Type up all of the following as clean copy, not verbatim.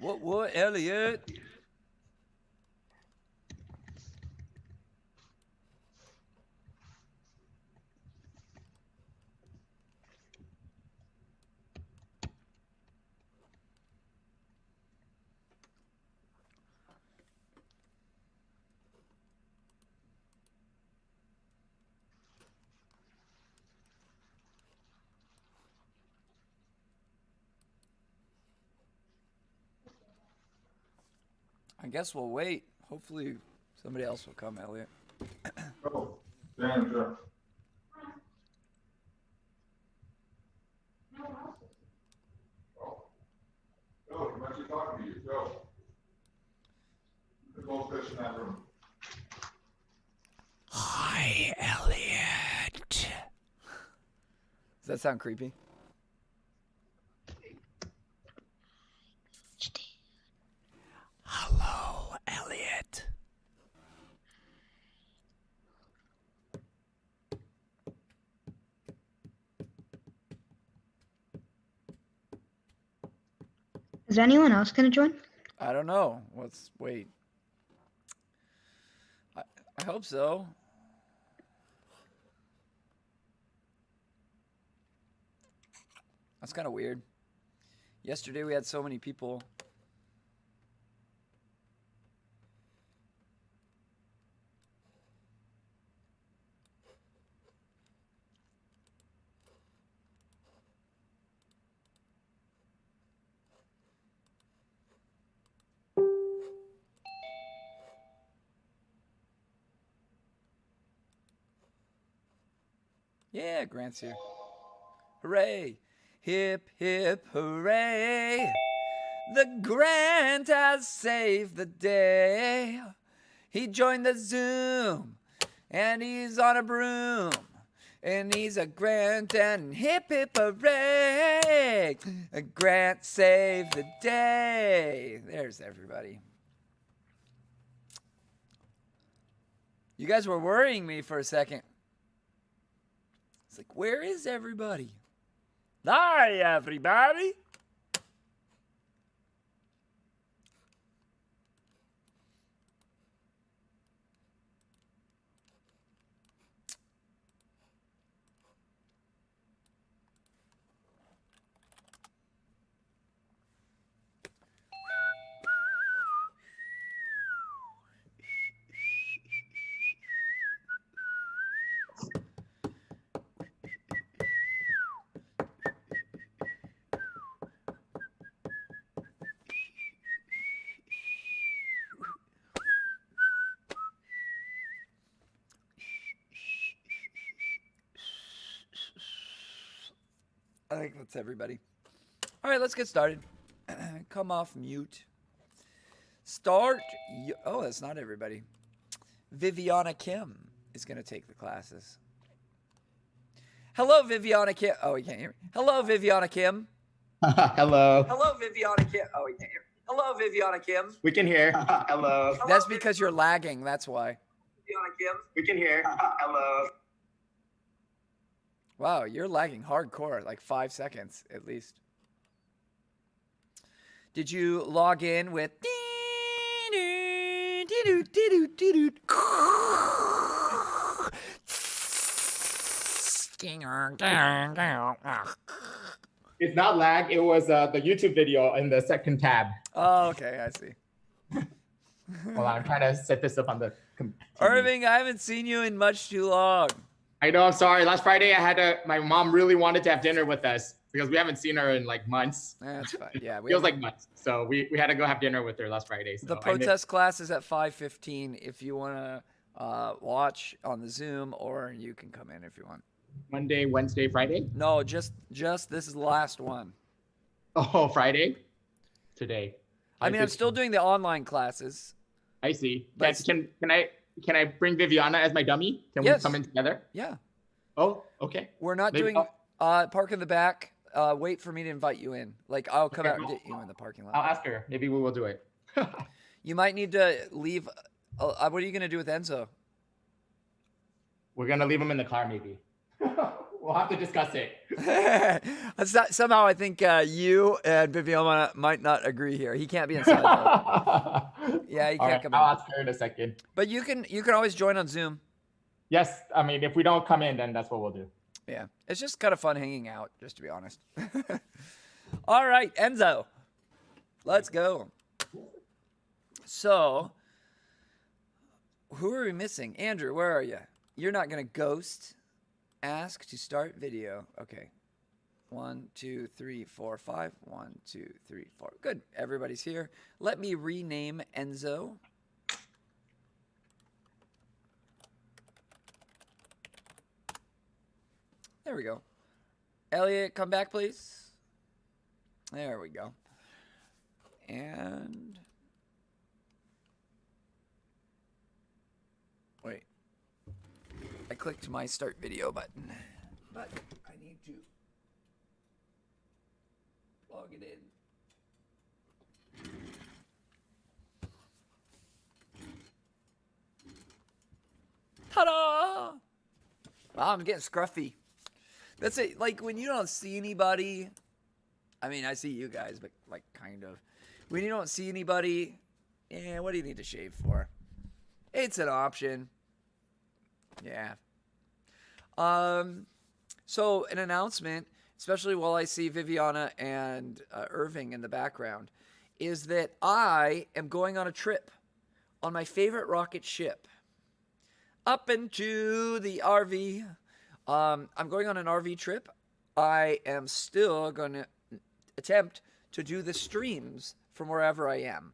What, Elliot? I guess we'll wait. Hopefully somebody else will come, Elliot. Oh, damn, Jeff. Go, I'm actually talking to you. Go. There's no fish in that room. Hi, Elliot. Does that sound creepy? Hello, Elliot. Is anyone else going to join? I don't know. Let's wait. I hope so. That's kind of weird. Yesterday we had so many people. Yeah, Grant's here. Hooray! Hip, hip, hooray! The Grant has saved the day. He joined the Zoom, and he's on a broom. And he's a Grant, and hip, hip, hooray! A Grant saved the day. There's everybody. You guys were worrying me for a second. It's like, where is everybody? Hi, everybody. I think that's everybody. All right, let's get started. Come off mute. Start. Oh, that's not everybody. Viviana Kim is going to take the classes. Hello, Viviana Kim. Oh, he can't hear me. Hello, Viviana Kim. Hello. Hello, Viviana Kim. Oh, he can't hear me. Hello, Viviana Kim. We can hear. Hello. That's because you're lagging. That's why. Viviana Kim. We can hear. Hello. Wow, you're lagging hardcore, like 5 seconds at least. Did you log in with? It's not lag. It was the YouTube video in the second tab. Oh, okay, I see. Well, I'm trying to set this up on the computer. Irving, I haven't seen you in much too long. I know. I'm sorry. Last Friday, I had to. My mom really wanted to have dinner with us because we haven't seen her in like months. That's fine. Yeah, Feels like months. So we had to go have dinner with her last Friday. So the protest class is at 5:15. If you want to watch on the Zoom, or you can come in if you want. Monday, Wednesday, Friday. No, just this is the last one. Oh, Friday. Today. I mean, I'm still doing the online classes. I see. But Can I bring Viviana as my dummy? Can Yes. we come in together? Yeah. Oh, okay. We're not Maybe doing park in the back. Wait for me to invite you in. Like, I'll come out and get you in the parking lot. I'll ask her. Maybe we will do it. You might need to leave. What are you going to do with Enzo? We're gonna leave him in the car, maybe. We'll have to discuss it. Somehow I think you and Viviana might not agree here. He can't be inside though. Yeah, he can't come in. I'll ask her in a second. But you can always join on Zoom. Yes, I mean, if we don't come in, then that's what we'll do. Yeah, it's just kind of fun hanging out, just to be honest. All right, Enzo, let's go. So, who are we missing? Andrew, where are you? You're not going to ghost. Ask to start video. Okay. 1, 2, 3, 4, 5. 1, 2, 3, 4. Good. Everybody's here. Let me rename Enzo. There we go. Elliot, come back, please. There we go. And wait. I clicked my start video button, but I need to log it in. Ta-da! Wow, I'm getting scruffy. That's it. Like when you don't see anybody. I mean, I see you guys, but like kind of. When you don't see anybody, what do you need to shave for? It's an option. Yeah. So an announcement, especially while I see Viviana and Irving in the background, is that I am going on a trip on my favorite rocket ship up into the RV. I'm going on an RV trip. I am still going to attempt to do the streams from wherever I am.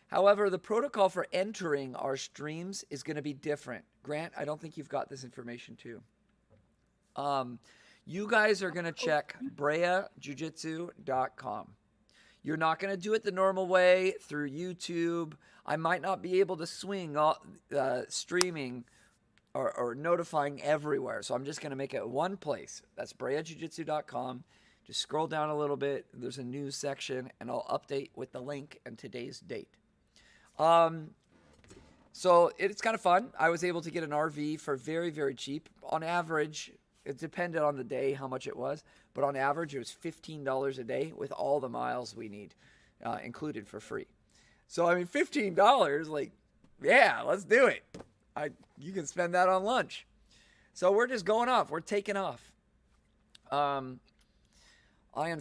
However, the protocol for entering our streams is going to be different. Grant, I don't think you've got this information too. You guys are going to check BreaJiu-Jitsu.com. You're not going to do it the normal way through YouTube. I might not be able to swing streaming or notifying everywhere. So I'm just going to make it one place. That's BreaJiu-Jitsu.com. Just scroll down a little bit. There's a news section, and I'll update with the link and today's date. So it's kind of fun. I was able to get an RV for very, very cheap. On average, it depended on the day how much it was, but on average, it was $15 a day with all the miles we need included for free. So, I mean, $15, like, yeah, let's do it. You can spend that on lunch. So we're just going off. We're taking off. I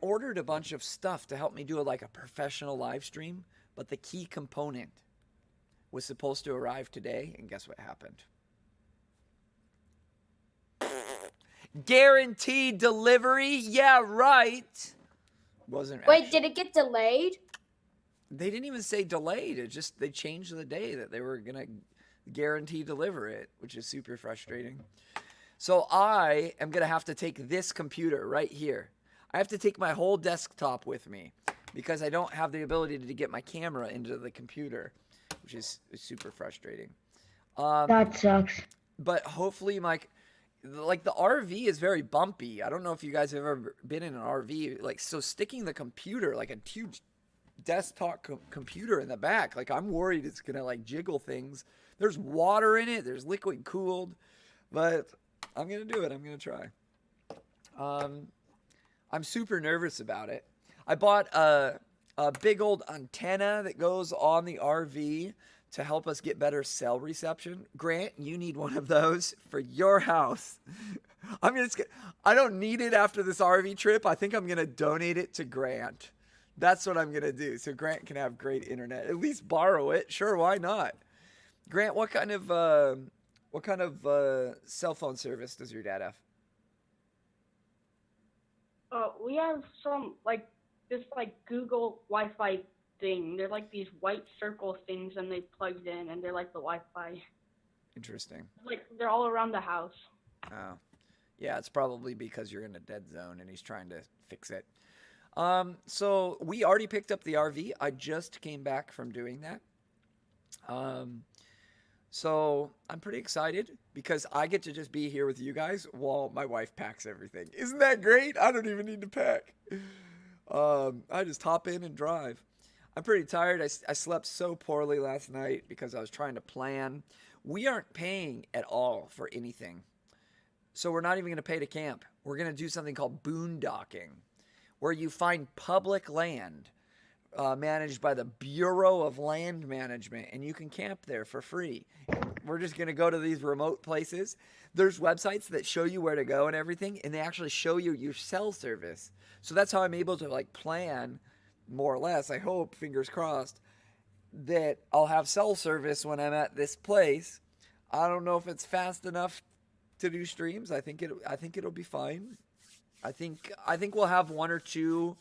ordered a bunch of stuff to help me do a professional live stream, but the key component was supposed to arrive today, and guess what happened? Guaranteed delivery? Yeah, right. Wasn't Wait, actually. did it get delayed? They didn't even say delayed. It just they changed the day that they were gonna guarantee deliver it, which is super frustrating. So I am gonna have to take this computer right here. I have to take my whole desktop with me because I don't have the ability to get my camera into the computer, which is super frustrating. That sucks. But hopefully the RV is very bumpy. I don't know if you guys have ever been in an RV. So sticking the computer, like a huge desktop computer in the back, I'm worried it's gonna jiggle things. There's water in it. There's liquid cooled, but I'm gonna do it. I'm gonna try. I'm super nervous about it. I bought a big old antenna that goes on the RV to help us get better cell reception. Grant, you need one of those for your house. I don't need it after this RV trip. I think I'm going to donate it to Grant. That's what I'm going to do. So Grant can have great internet. At least borrow it. Sure, why not? Grant, what kind of cell phone service does your dad have? We have some this Google Wi-Fi thing. They're these white circle things, and they plugged in, and they're the Wi-Fi. Interesting. They're all around the house. Oh, yeah. It's probably because you're in a dead zone, and he's trying to fix it. So we already picked up the RV. I just came back from doing that. So I'm pretty excited because I get to just be here with you guys while my wife packs everything. Isn't that great? I don't even need to pack. I just hop in and drive. I'm pretty tired. I slept so poorly last night because I was trying to plan. We aren't paying at all for anything. So we're not even going to pay to camp. We're going to do something called boondocking, where you find public land managed by the Bureau of Land Management, and you can camp there for free. We're just going to go to these remote places. There's websites that show you where to go and everything, and they actually show you your cell service. So that's how I'm able to like plan more or less. I hope, fingers crossed, that I'll have cell service when I'm at this place. I don't know if it's fast enough to do streams. I think it'll be fine. I think we'll have 1 or 2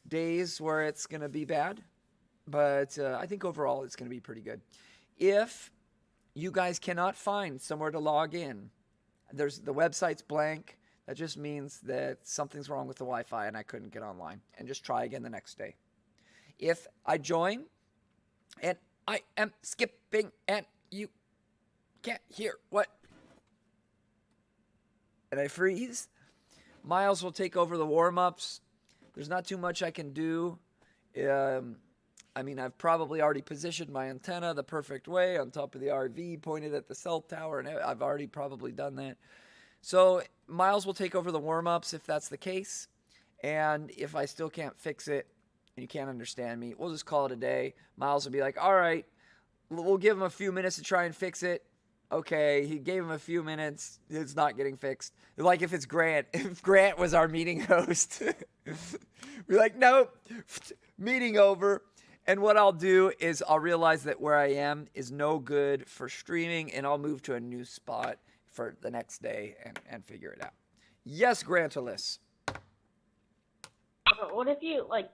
days where it's going to be bad, but I think overall it's going to be pretty good. If you guys cannot find somewhere to log in, the website's blank. That just means that something's wrong with the Wi-Fi and I couldn't get online, and just try again the next day. If I join and I am skipping and you can't hear what, and I freeze, Miles will take over the warm-ups. There's not too much I can do. I mean, I've probably already positioned my antenna the perfect way on top of the RV, pointed at the cell tower, and I've already probably done that. So Miles will take over the warm-ups if that's the case. And if I still can't fix it and you can't understand me, we'll just call it a day. Miles will be like, all right, we'll give him a few minutes to try and fix it. Okay, he gave him a few minutes. It's not getting fixed. Like if it's Grant. If Grant was our meeting host, we're like, nope, meeting over. And what I'll do is I'll realize that where I am is no good for streaming, and I'll move to a new spot for the next day and figure it out. Yes, Grantilus. What if you like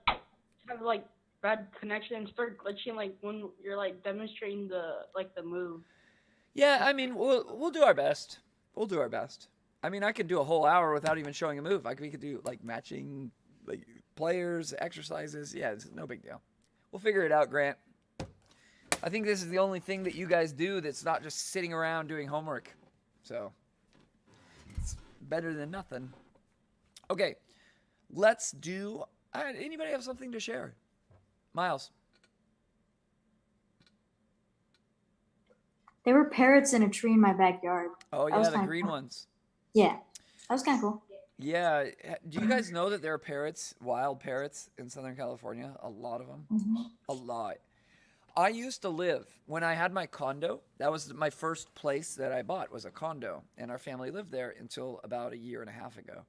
have like bad connection and start glitching like when you're like demonstrating the move? Yeah, I mean, we'll do our best. We'll do our best. I mean, I could do a whole hour without even showing a move. We could do like matching like players, exercises. Yeah, it's no big deal. We'll figure it out, Grant. I think this is the only thing that you guys do that's not just sitting around doing homework. So it's better than nothing. Okay, let's do... anybody have something to share? Miles. There were parrots in a tree in my backyard. Oh, yeah, the green ones. Yeah, that was kind of cool. Yeah. Do you guys know that there are parrots, wild parrots in Southern California? A lot of them. Mm-hmm. A lot. I used to live, when I had my condo, that was my first place that I bought, was a condo. And our family lived there until about 1.5 years ago,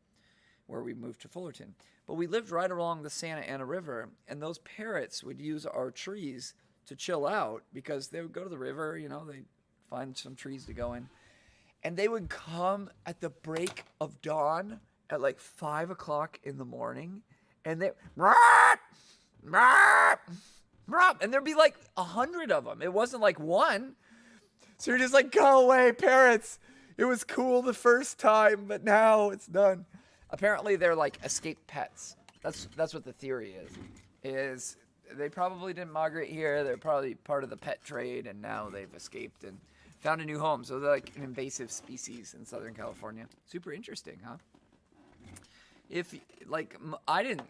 where we moved to Fullerton. But we lived right along the Santa Ana River, and those parrots would use our trees to chill out because they would go to the river, they'd find some trees to go in. And they would come at the break of dawn at like 5 o'clock in the morning, and they, and there'd be like 100 of them. It wasn't like one. So you're just like, go away, parrots. It was cool the first time, but now it's done. Apparently they're like escaped pets. That's what the theory is they probably didn't migrate here. They're probably part of the pet trade, and now they've escaped and found a new home. So they're like an invasive species in Southern California. Super interesting, huh? If like I didn't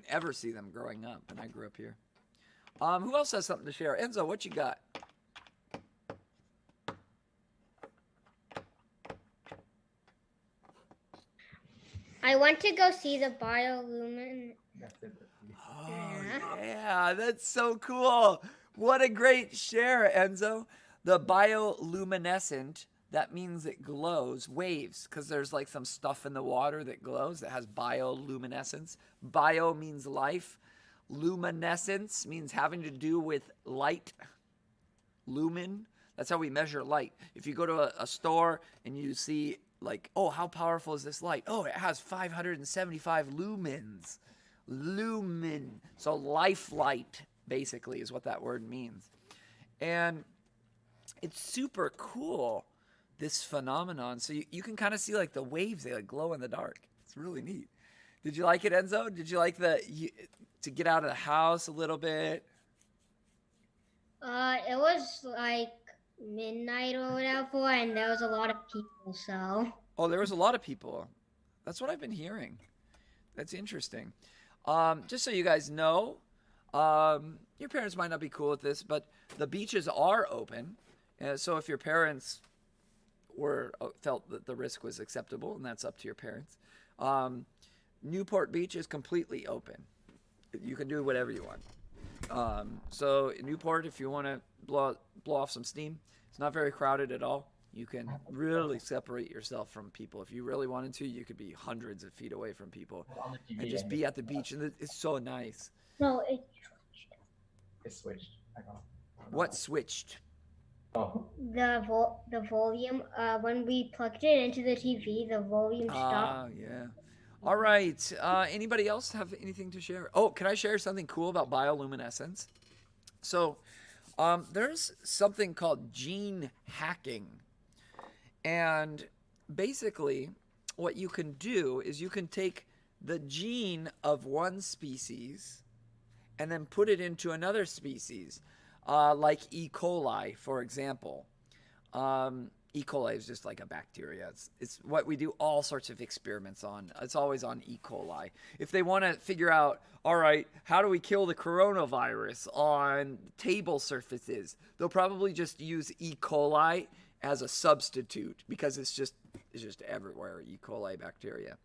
ever see them growing up, and I grew up here. Who else has something to share? Enzo, what you got? I went to go see the Bioluminescence. Oh, yeah, that's so cool. What a great share, Enzo. The bioluminescent, that means it glows, waves, because there's like some stuff in the water that glows that has bioluminescence. Bio means life. Luminescence means having to do with light. Lumen, that's how we measure light. If you go to a store and you see like, oh, how powerful is this light? Oh, it has 575 lumens. Lumen. So life light, basically, is what that word means. And it's super cool, this phenomenon. So you can kind of see like the waves, they like glow in the dark. It's really neat. Did you like it, Enzo? Did you like to get out of the house a little bit? It was like midnight or whatever, and there was a lot of people, so. Oh, there was a lot of people. That's what I've been hearing. That's interesting. Just so you guys know, your parents might not be cool with this, but the beaches are open. So if your parents felt that the risk was acceptable, and that's up to your parents. Newport Beach is completely open. You can do whatever you want. So in Newport, if you want to blow off some steam, it's not very crowded at all. You can really separate yourself from people. If you really wanted to, you could be hundreds of feet away from people and just be at the beach. And it's so nice. No, It switched. What switched? Oh. the volume. When we plugged it into the TV, the volume stopped. Yeah. All right. Anybody else have anything to share? Oh, can I share something cool about bioluminescence? So there's something called gene hacking. And basically, what you can do is you can take the gene of one species and then put it into another species, like E. coli, for example. E. coli is just like a bacteria. It's what we do all sorts of experiments on. It's always on E. coli. If they want to figure out, all right, how do we kill the coronavirus on table surfaces, they'll probably just use E. coli as a substitute because it's just everywhere, E. coli bacteria.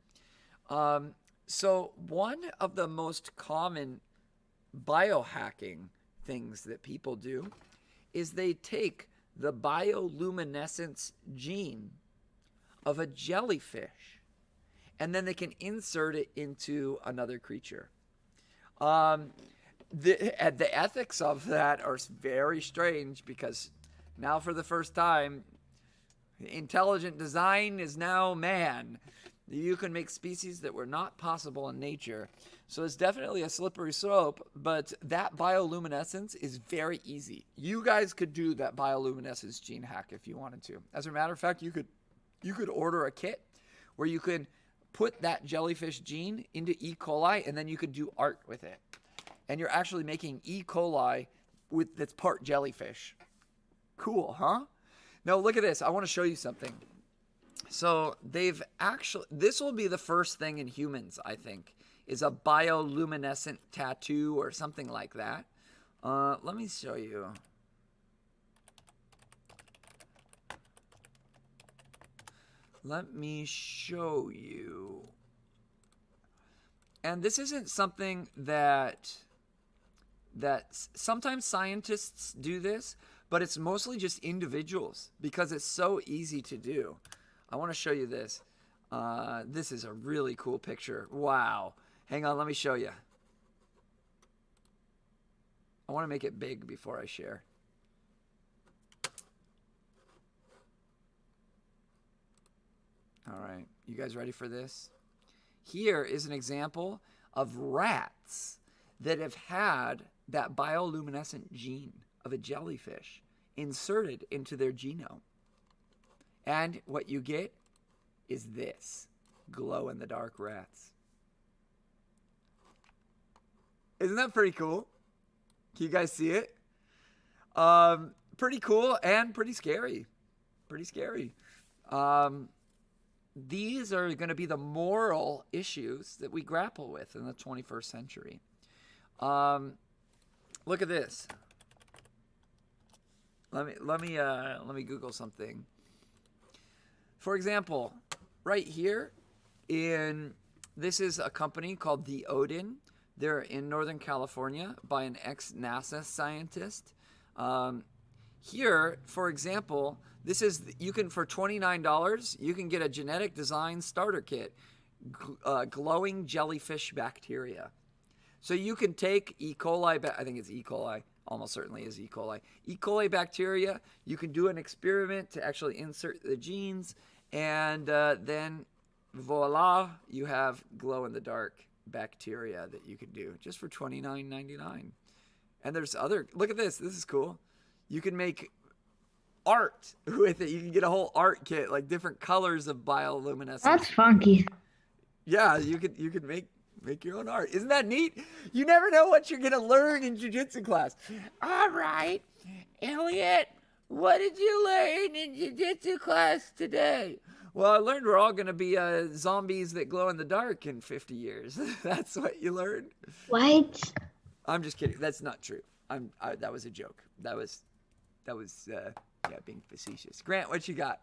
So one of the most common biohacking things that people do is they take the bioluminescence gene of a jellyfish and then they can insert it into another creature. The ethics of that are very strange because now for the first time, intelligent design is now man. You can make species that were not possible in nature. So it's definitely a slippery slope, but that bioluminescence is very easy. You guys could do that bioluminescence gene hack if you wanted to. As a matter of fact, you could order a kit where you could put that jellyfish gene into E. coli and then you could do art with it. And you're actually making E. coli that's part jellyfish. Cool, huh? Now look at this. I want to show you something. So this will be the first thing in humans, I think, is a bioluminescent tattoo or something like that. Let me show you. Let me show you. And this isn't something that sometimes scientists do this, but it's mostly just individuals because it's so easy to do. I want to show you this. This is a really cool picture. Wow. Hang on, let me show you. I want to make it big before I share. All right, you guys ready for this? Here is an example of rats that have had that bioluminescent gene of a jellyfish inserted into their genome. And what you get is this, glow-in-the-dark rats. Isn't that pretty cool? Can you guys see it? Pretty cool and pretty scary. Pretty scary. These are going to be the moral issues that we grapple with in the 21st century. Look at this. Let me Google something. For example, right here this is a company called The Odin. They're in Northern California by an ex-NASA scientist. Here, for example, for $29, you can get a genetic design starter kit, glowing jellyfish bacteria. So you can take E. coli, I think it's E. coli, almost certainly is E. coli. E. coli bacteria, you can do an experiment to actually insert the genes, and then voila, you have glow-in-the-dark bacteria that you can do just for $29.99. And there's look at this. This is cool. You can make art with it. You can get a whole art kit, like different colors of bioluminescence. That's funky. Yeah, you could make your own art. Isn't that neat? You never know what you're gonna learn in jiu-jitsu class. All right, Elliot, what did you learn in jiu-jitsu class today? Well, I learned we're all gonna be zombies that glow in the dark in 50 years. That's what you learned. What? I'm just kidding. That's not true. That was a joke. That was being facetious. Grant, what you got?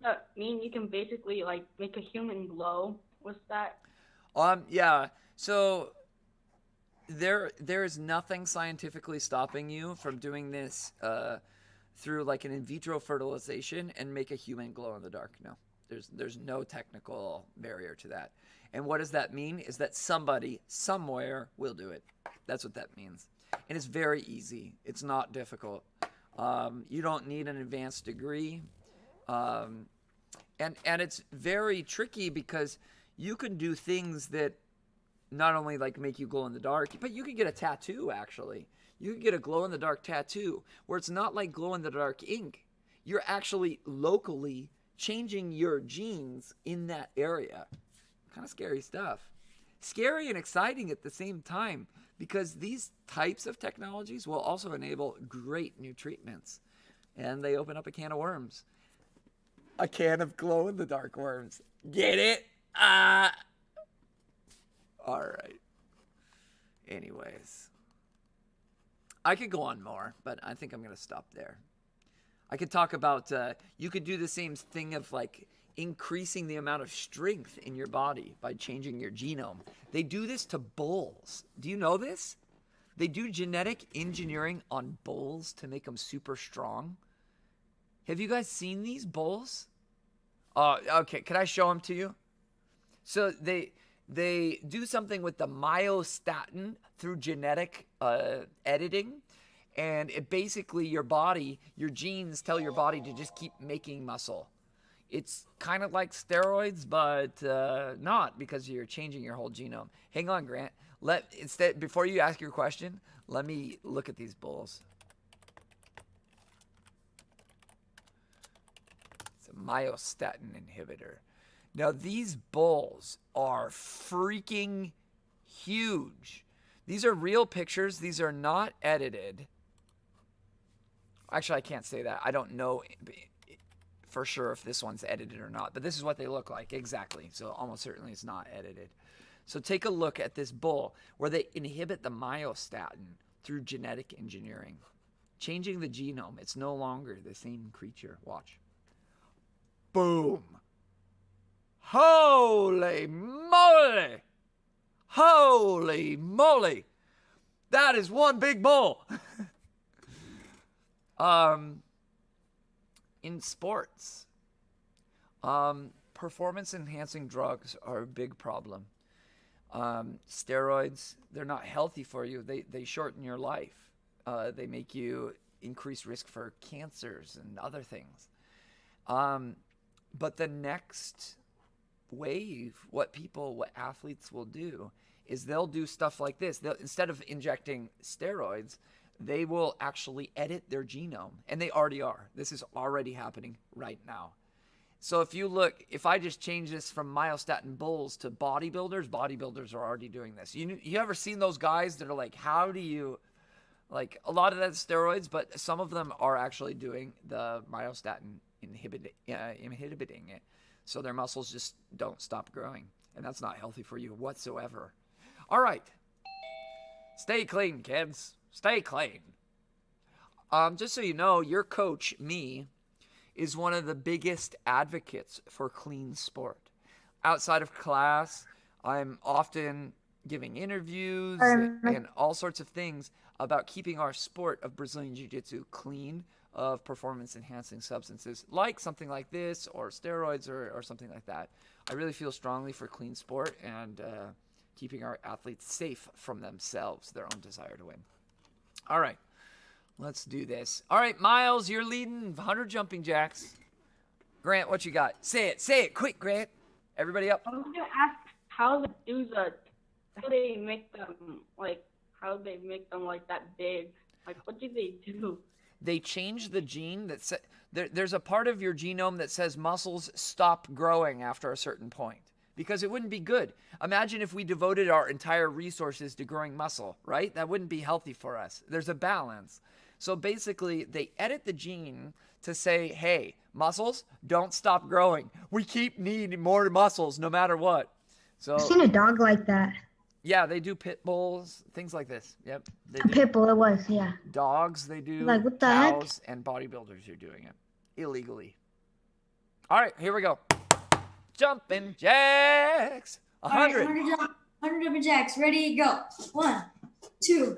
that mean you can basically like make a human glow? What's that? Yeah. So there is nothing scientifically stopping you from doing this through like an in vitro fertilization and make a human glow in the dark. No. There's no technical barrier to that. And what does that mean? Is that somebody somewhere will do it. That's what that means. And it's very easy. It's not difficult. You don't need an advanced degree. And it's very tricky because you can do things that not only like make you glow in the dark, but you can get a tattoo actually. You can get a glow in the dark tattoo where it's not like glow in the dark ink. You're actually locally changing your genes in that area. Kind of scary stuff. Scary and exciting at the same time because these types of technologies will also enable great new treatments. And they open up a can of worms. A can of glow in the dark worms. Get it? All right. Anyways. I could go on more, but I think I'm going to stop there. I could talk about, you could do the same thing of like increasing the amount of strength in your body by changing your genome. They do this to bulls. Do you know this? They do genetic engineering on bulls to make them super strong. Have you guys seen these bulls? Okay, can I show them to you? So they do something with the myostatin through genetic editing. And it basically, your genes tell your body to just keep making muscle. It's kind of like steroids, but not, because you're changing your whole genome. Hang on, Grant. Before you ask your question, let me look at these bulls. It's a myostatin inhibitor. Now, these bulls are freaking huge. These are real pictures. These are not edited. Actually, I can't say that. I don't know for sure if this one's edited or not, but this is what they look like exactly. So almost certainly it's not edited. So take a look at this bull where they inhibit the myostatin through genetic engineering, changing the genome. It's no longer the same creature. Watch. Boom. Holy moly. Holy moly. That is one big bull. In sports, performance enhancing drugs are a big problem. Steroids, they're not healthy for you. They shorten your life. They make you increase risk for cancers and other things. But the next wave, what athletes will do is they'll do stuff like this. Instead of injecting steroids, they will actually edit their genome, and they already are. This is already happening right now. So if I just change this from myostatin bulls to bodybuilders are already doing this. You ever seen those guys that are like, how do you, like, a lot of that's steroids, but some of them are actually doing the myostatin inhibiting it. So their muscles just don't stop growing, and that's not healthy for you whatsoever. All right. Stay clean, kids. Stay clean. Just so you know, your coach, me, is one of the biggest advocates for clean sport. Outside of class, I'm often giving interviews and all sorts of things about keeping our sport of Brazilian Jiu-Jitsu clean of performance-enhancing substances, like something like this or steroids or something like that. I really feel strongly for clean sport and keeping our athletes safe from themselves, their own desire to win. All right, let's do this. All right, Miles, you're leading 100 jumping jacks. Grant, what you got? Say it quick, Grant. Everybody up. I was gonna ask how they make them like that big. Like, what do they do? They change the gene that there's a part of your genome that says muscles stop growing after a certain point, because it wouldn't be good. Imagine if we devoted our entire resources to growing muscle, right? That wouldn't be healthy for us. There's a balance. So basically, they edit the gene to say, hey, muscles, don't stop growing. We keep needing more muscles no matter what. So I've seen a dog like that. yeah, they do pit bulls, things like this. Yep. They A do. pit bull, it was, yeah. Dogs, they do. Like, what the heck? Cows and bodybuilders are doing it illegally. All right, here we go. Jumping jacks. All right, 100. 100 jumping jacks. Ready, go. 1, 2,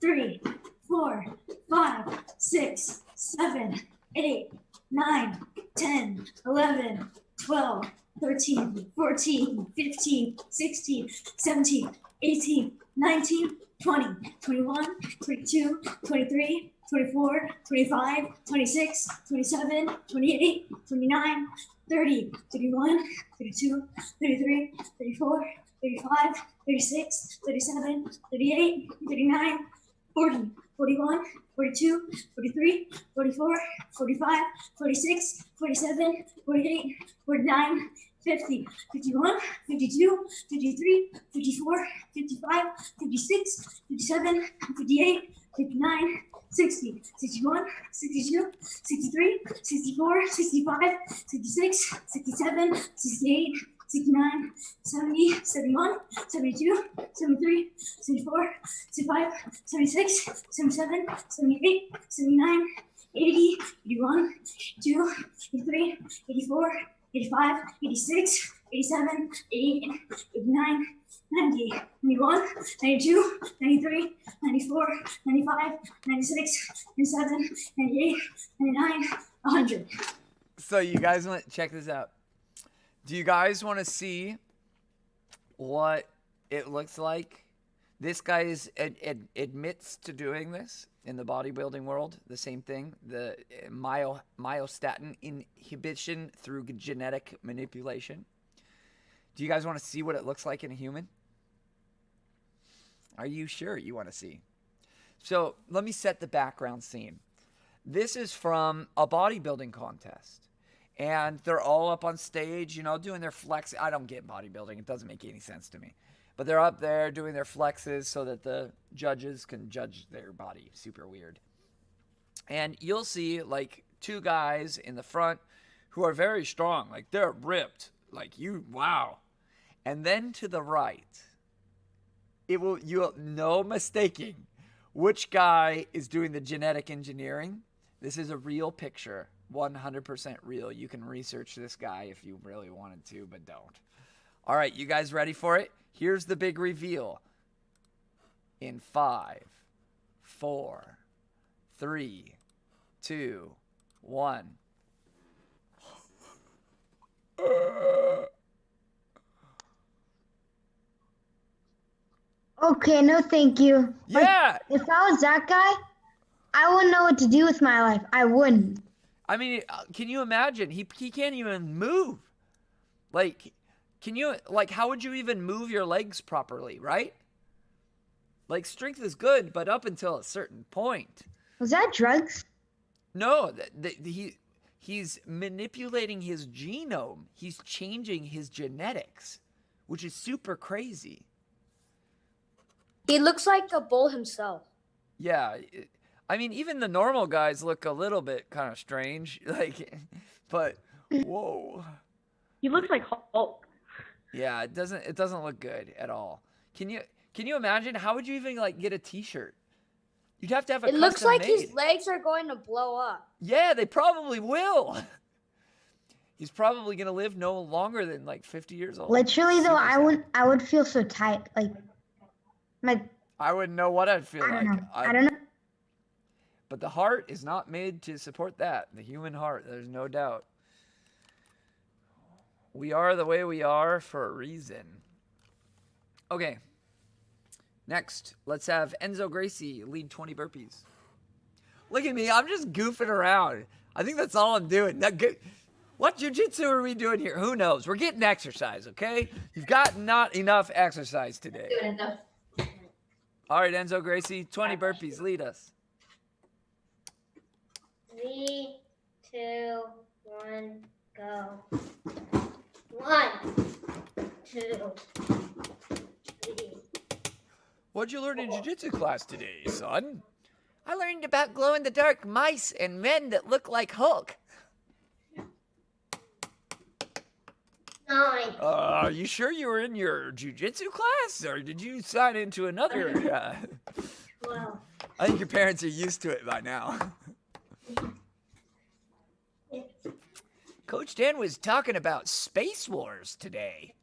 3, 4, 5, 6, 7, 8, 9, 10, 11, 12, 13, 14, 15, 16, 17, 18, 19, 20, 21, 22, 23, 24, 25, 26, 27, 28, 29, 30, 31, 32, 33, 34, 35, 36, 37, 38, 39, 40, 41, 42, 43, 44, 45, 46, 47, 48, 49, 50, 51, 52, 53, 54, 55, 56, 57, 58, 59, 60, 61, 62, 63, 64, 65, 66, 67, 68, 69, 70, 71, 72, 73, 74, 75, 76, 77, 78, 79, 80, 81, 82, 83, 84, 85, 86, 87, 88, 89, 90, 91, 92, 93, 94, 95, 96, 97, 98, 99, 100. So you guys want check this out. Do you guys want to see what it looks like? This guy admits to doing this in the bodybuilding world. The same thing, the myostatin inhibition through genetic manipulation. Do you guys want to see what it looks like in a human? Are you sure you want to see? So let me set the background scene. This is from a bodybuilding contest. And they're all up on stage, you know, doing their flex. I don't get bodybuilding. It doesn't make any sense to me. But they're up there doing their flexes so that the judges can judge their body. Super weird. And you'll see, like, two guys in the front who are very strong. Like, they're ripped. Like, wow. And then to the right, you'll no mistaking which guy is doing the genetic engineering. This is a real picture. 100% real. You can research this guy if you really wanted to, but don't. All right, you guys ready for it? Here's the big reveal. In 5, 4, 3, 2, 1. Okay, no thank you. Yeah. If I was that guy, I wouldn't know what to do with my life. I wouldn't. I mean, can you imagine? He can't even move. Like, how would you even move your legs properly, right? Like, strength is good, but up until a certain point. Was that drugs? No, he's manipulating his genome. He's changing his genetics, which is super crazy. He looks like a bull himself. Yeah, I mean, even the normal guys look a little bit kind of strange, like, but whoa. He looks like Hulk. Yeah, it doesn't look good at all. Can you imagine? How would you even like get a T-shirt? You'd have to have a custom It looks like made. his legs are going to blow up. Yeah, they probably will. He's probably gonna live no longer than like 50 years old. Literally though, I would feel so tight. Like I wouldn't know what I'd feel I don't like. know. I don't know. But the heart is not made to support that. The human heart, there's no doubt. We are the way we are for a reason. Okay. Next, let's have Enzo Gracie lead 20 burpees. Look at me. I'm just goofing around. I think that's all I'm doing. What jiu-jitsu are we doing here? Who knows? We're getting exercise, okay? You've got not enough exercise today. Good enough. All right, Enzo Gracie, 20 burpees. Lead us. 3, 2, 1, go. 1, 2, 3. What'd you learn in jiu-jitsu class today, son? I learned about glow-in-the-dark mice and men that look like Hulk. 9. Are you sure you were in your jiu-jitsu class, or did you sign into another? 12. I think your parents are used to it by now. Coach Dan was talking about Space Wars today.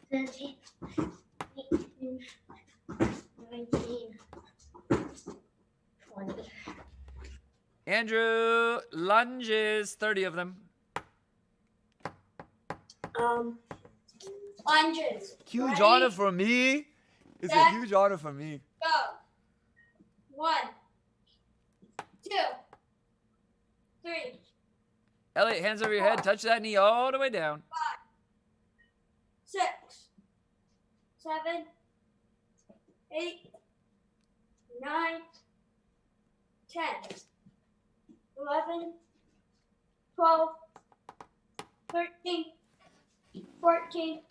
17, 18, 19, 20. Andrew, lunges, 30 of them. Lunges. Huge Ready? honor for me. It's a Set. huge honor for me. Go. 1, 2, 3, Elliot, hands over your head. Touch that knee all the way down. 6, 7, 8, 9, 10, 11, 12, 13, 14,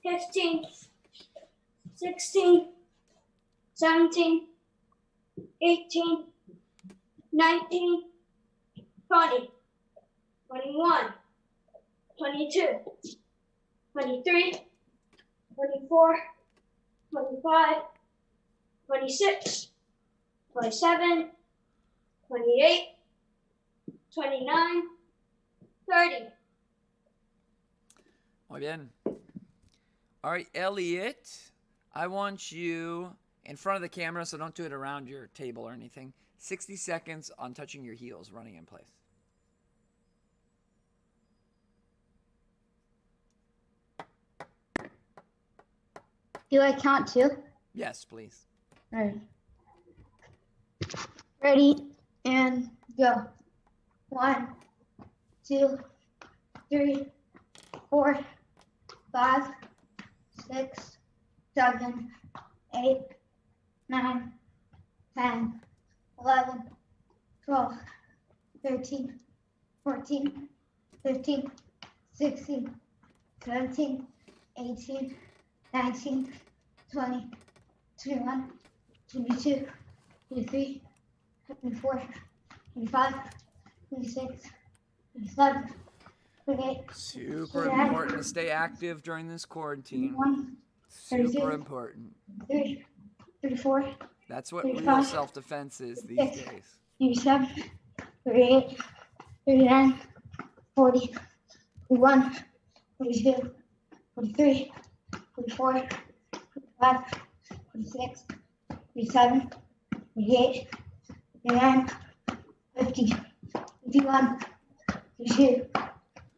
15, 16, 17, 18, 19, 20, 21, 22, 23, 24, 25, 26, 27, 28, 29, 30. Muy bien. All right, Elliot, I want you in front of the camera, so don't do it around your table or anything. 60 seconds on touching your heels, running in place. Do I count too? Yes, please. All right. Ready and go. 1, 2, 3, 4, 5, 6, 7, 8, 9, 10, 11, 12, 13, 14, 15, 16, 17, 18, 19, 20, 21, 22, 23, 24, 25, 26, 27, 28, Super important to stay active during this quarantine. 31, Super important. 30, 34, That's what real 35, self-defense is these 36, days. 37, 38, 39, 40, 41, 42, 43, 44, 45, 46, 47, 48, 49, 50, 51, 52,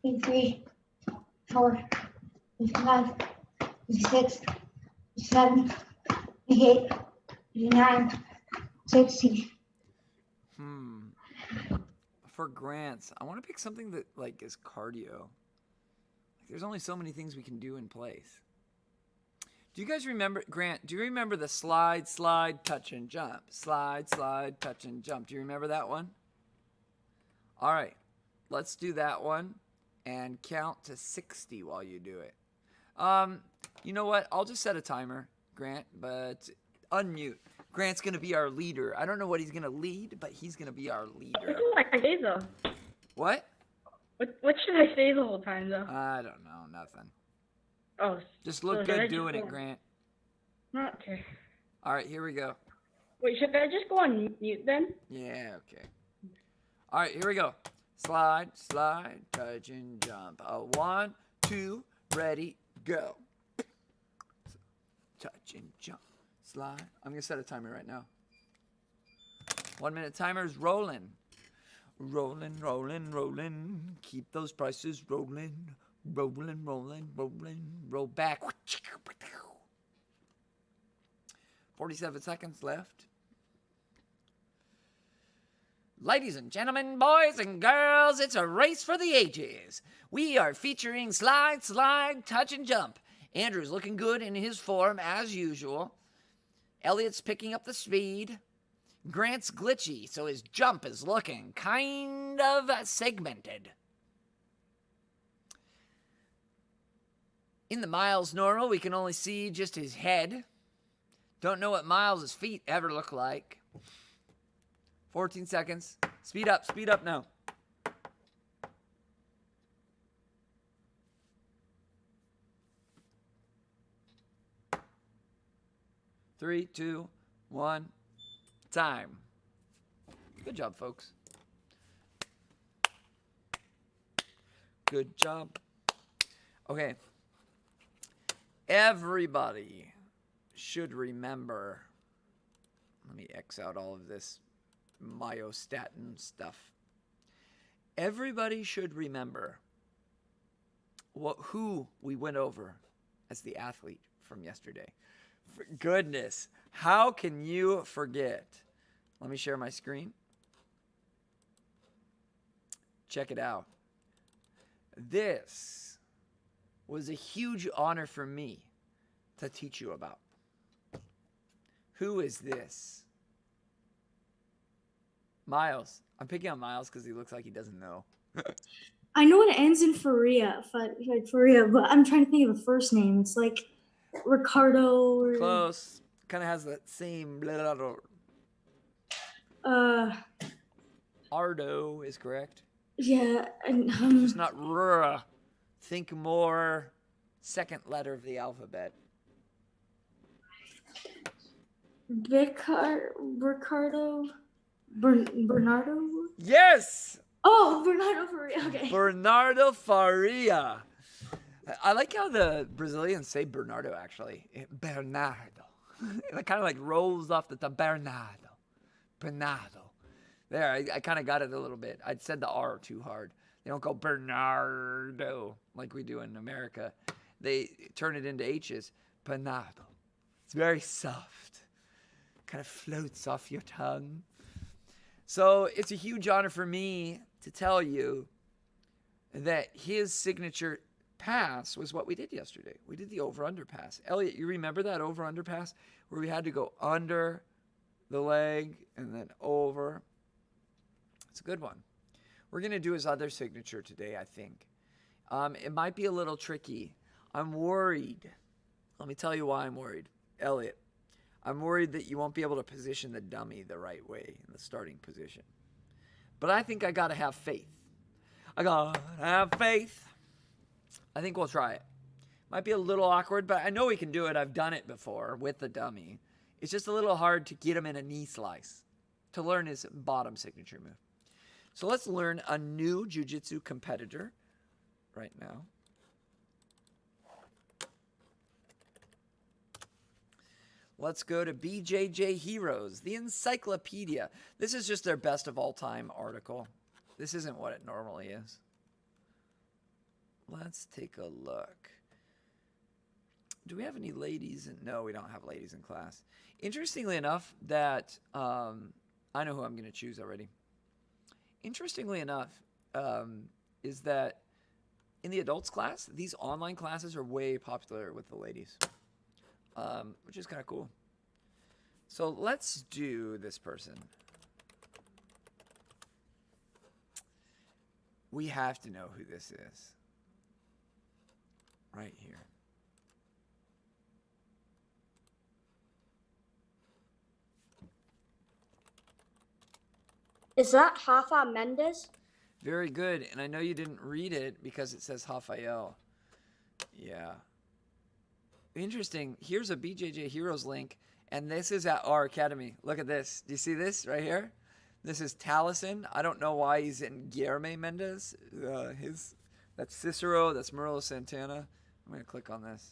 53, 54, 55, 56, 57, 58, 59, 60. For grants, I want to pick something that like is cardio. Like, there's only so many things we can do in place. Do you guys remember, Grant, do you remember the slide, touch and jump? Slide, touch and jump. Do you remember that one? All right, let's do that one and count to 60 while you do it. You know what? I'll just set a timer, Grant, but unmute. Grant's going to be our leader. I don't know what he's going to lead, but he's going to be our leader. What should I say though? What? What should I say the whole time though? I don't know. Nothing. Oh. Just look so should I good doing just it, Grant. Okay. All right, here we go. Wait, should I just go on mute then? Yeah, okay. All right, here we go. Slide, touch and jump. 1, 2, ready, go. Touch and jump. Slide. I'm going to set a timer right now. 1 minute timer's rolling. Rolling, rolling, rolling. Keep those prices rolling. Rolling, rolling, rolling. Roll back. 47 seconds left. Ladies and gentlemen, boys and girls, it's a race for the ages. We are featuring slide, touch and jump. Andrew's looking good in his form as usual. Elliot's picking up the speed. Grant's glitchy, so his jump is looking kind of segmented. In the Miles normal, we can only see just his head. Don't know what Miles' feet ever look like. 14 seconds. Speed up now. Three, 2, 1, time. Good job, folks. Good job. Okay. Everybody should remember. Let me X out all of this myostatin stuff. Everybody should remember who we went over as the athlete from yesterday. For goodness, how can you forget? Let me share my screen. Check it out. This was a huge honor for me to teach you about. Who is this? Miles. I'm picking on Miles because he looks like he doesn't know. I know it ends in Faria, but I'm trying to think of a first name. It's like Ricardo or Close. Kind of has that same. Ardo is correct. yeah, and Just not R. Think more second letter of the alphabet. Ricardo, Bernardo. Yes! Oh, Bernardo Faria. Okay. Bernardo Faria. I like how the Brazilians say Bernardo, actually. Bernardo. It kind of like rolls off the tongue. Bernardo. Bernardo. There, I kind of got it a little bit. I said the R too hard. They don't go Bernardo like we do in America. They turn it into H's. Bernardo. It's very soft. Kind of floats off your tongue. So it's a huge honor for me to tell you that his signature pass was what we did yesterday. We did the over-under pass. Elliot, you remember that over-under pass where we had to go under the leg and then over? It's a good one. We're going to do his other signature today, I think. It might be a little tricky. I'm worried. Let me tell you why I'm worried. Elliot, I'm worried that you won't be able to position the dummy the right way in the starting position. But I think I got to have faith. I got to have faith. I think we'll try it. Might be a little awkward, but I know we can do it. I've done it before with the dummy. It's just a little hard to get him in a knee slice to learn his bottom signature move. So let's learn a new Jiu-Jitsu competitor right now. Let's go to BJJ Heroes, the encyclopedia. This is just their best of all time article. This isn't what it normally is. Let's take a look. Do we have any ladies? No, we don't have ladies in class. Interestingly enough, that I know who I'm going to choose already. Interestingly enough, is that in the adults class, these online classes are way popular with the ladies, which is kind of cool. So let's do this person. We have to know who this is. Right here. Is that Rafa Mendes? Very good. And I know you didn't read it because it says Rafael. Yeah. Interesting. Here's a BJJ Heroes link. And this is at our academy. Look at this. Do you see this right here? This is Taliesin. I don't know why he's in Guilherme Mendes. That's Cicero. That's Murilo Santana. I'm going to click on this.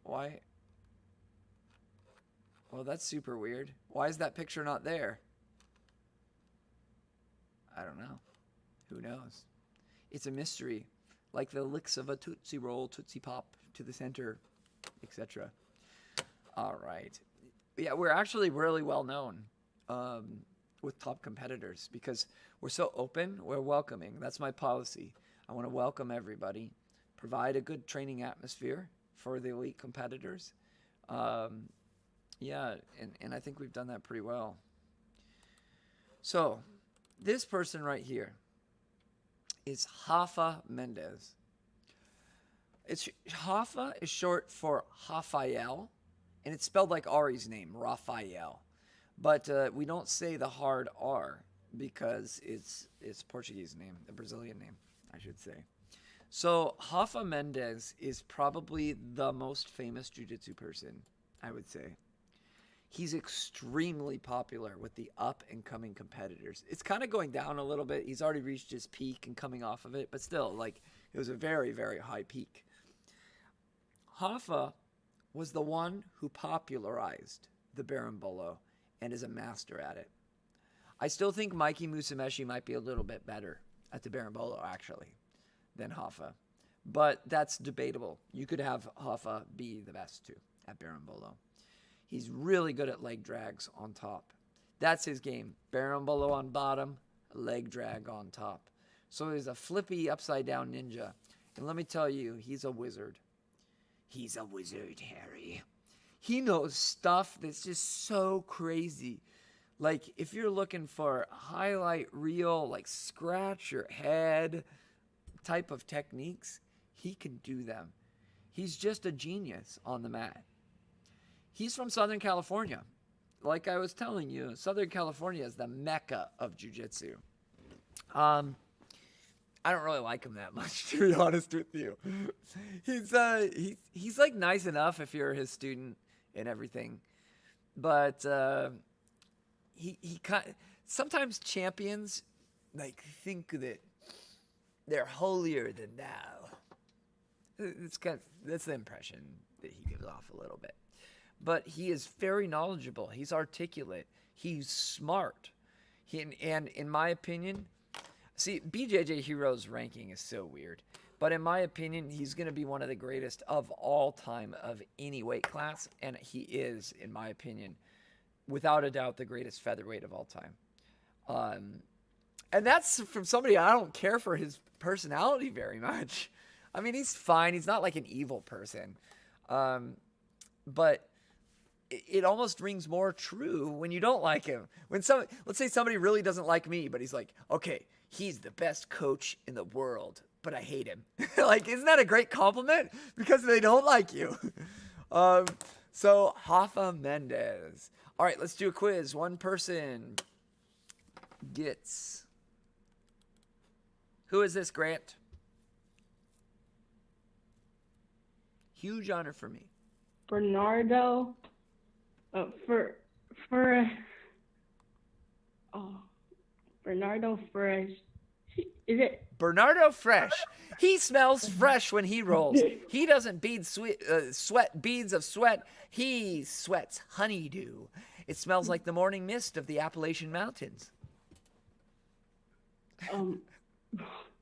Why? Well, that's super weird. Why is that picture not there? I don't know. Who knows? It's a mystery. Like the licks of a Tootsie Roll, Tootsie Pop to the center, etc. All right. Yeah, we're actually really well known with top competitors because we're so open, we're welcoming. That's my policy. I want to welcome everybody, provide a good training atmosphere for the elite competitors. Yeah, and I think we've done that pretty well. So, this person right here is Rafa Mendes. Rafa is short for Rafael, and it's spelled like Ari's name, Rafael. But we don't say the hard R because it's Portuguese name, the Brazilian name, I should say. So Rafa Mendes is probably the most famous jiu-jitsu person, I would say. He's extremely popular with the up-and-coming competitors. It's kind of going down a little bit. He's already reached his peak and coming off of it, but still, like, it was a very, very high peak. Hoffa was the one who popularized the Berimbolo and is a master at it. I still think Mikey Musumeci might be a little bit better at the Berimbolo, actually, than Hoffa. But that's debatable. You could have Hoffa be the best, too, at Berimbolo. He's really good at leg drags on top. That's his game. Berimbolo on bottom, leg drag on top. So he's a flippy upside-down ninja. And let me tell you, he's a wizard. He's a wizard, Harry. He knows stuff that's just so crazy. Like, if you're looking for highlight reel, like scratch your head type of techniques, he can do them. He's just a genius on the mat. He's from Southern California. Like I was telling you, Southern California is the mecca of jiu-jitsu. I don't really like him that much, to be honest with you. He's like nice enough if you're his student and everything, but he sometimes champions like think that they're holier than thou. That's the impression that he gives off a little bit. But he is very knowledgeable. He's articulate. He's smart. And in my opinion, see, BJJ Hero's ranking is so weird. But in my opinion, he's going to be one of the greatest of all time of any weight class. And he is, in my opinion, without a doubt, the greatest featherweight of all time. And that's from somebody I don't care for his personality very much. I mean, he's fine. He's not like an evil person. But it almost rings more true when you don't like him. Let's say somebody really doesn't like me, but he's like, okay, he's the best coach in the world, but I hate him. Like, isn't that a great compliment? Because they don't like you. So Hoffa Mendez. All right, let's do a quiz. One person gets. Who is this, Grant? Huge honor for me. Bernardo. Bernardo Fresh. Is it Bernardo Fresh? He smells fresh when he rolls. He doesn't sweat beads of sweat. He sweats honeydew. It smells like the morning mist of the Appalachian Mountains.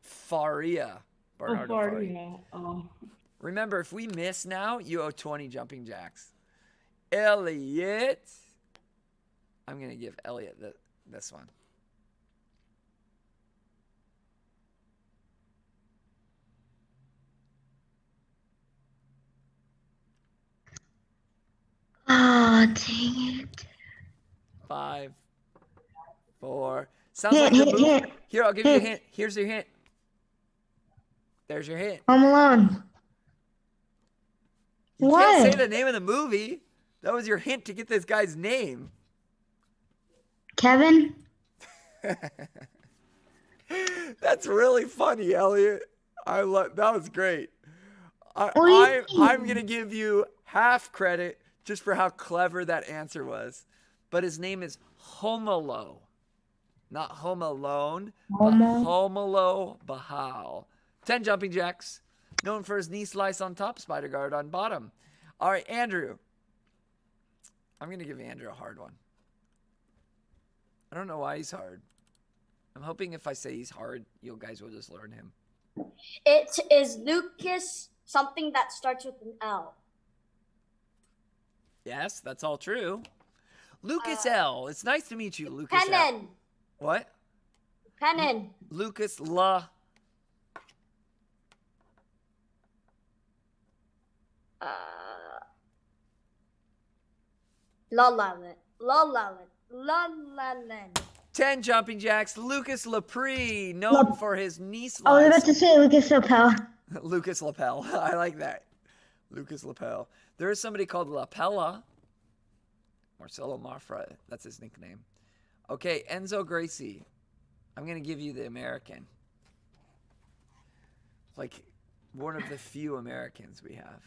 Faria. Bernardo Faria. Oh. Remember, if we miss now, you owe 20 jumping jacks. Elliot. I'm going to give Elliot this one. Oh, dang it. 5, 4. Sounds like the movie. Here, I'll give you a hint. Here's your hint. There's your hint. Home Alone. You What? can't say the name of the movie. That was your hint to get this guy's name. Kevin? That's really funny, Elliot. That was great. What do you mean? I'm gonna give you half credit just for how clever that answer was. But his name is Homolo. Not Home Alone, but Homolo Bahal. 10 jumping jacks. Known for his knee slice on top, spider guard on bottom. All right, Andrew. I'm going to give Andrew a hard one. I don't know why he's hard. I'm hoping if I say he's hard, you guys will just learn him. It is Lucas, something that starts with an L. Yes, that's all true. Lucas L. It's nice to meet you, Lucas L. Pennon. What? Pennon. Lucas La. Lalaland. 10 jumping jacks. Lucas Lapre, known for his knee slice. I was about to say Lucas Lapel. Lucas Lapel. I like that. Lucas Lapel. There is somebody called Lapella. Marcelo Mafra. That's his nickname. Okay, Enzo Gracie. I'm going to give you the American. Like, one of the few Americans we have.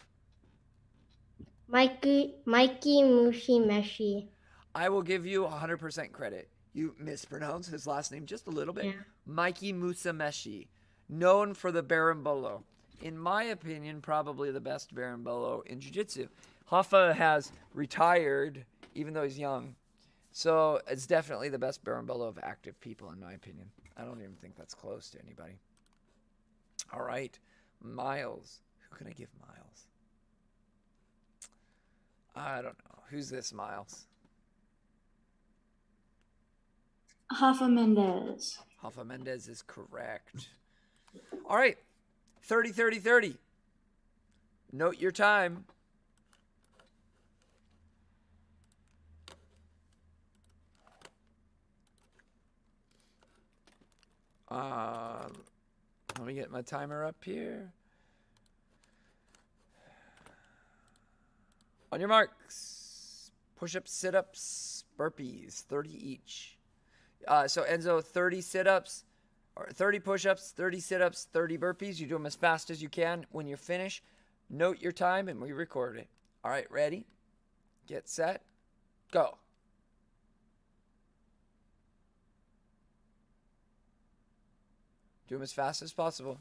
Mikey Mushi Meshi. I will give you 100% credit. You mispronounced his last name just a little bit. Yeah. Mikey Musameshi, known for the Berimbolo. In my opinion, probably the best Berimbolo in Jiu-Jitsu. Hoffa has retired, even though he's young. So it's definitely the best Berimbolo of active people, in my opinion. I don't even think that's close to anybody. All right, Miles. Who can I give Miles? I don't know. Who's this Miles? Hoffa Mendez. Hoffa Mendez is correct. All right, 30, 30, 30. Note your time. Let me get my timer up here. On your marks. Push-ups, sit-ups, burpees, 30 each. So Enzo, 30 sit-ups, or 30 push-ups, 30 sit-ups, 30 burpees. You do them as fast as you can. When you're finished, note your time and we record it. All right, ready? Get set. Go. Do them as fast as possible.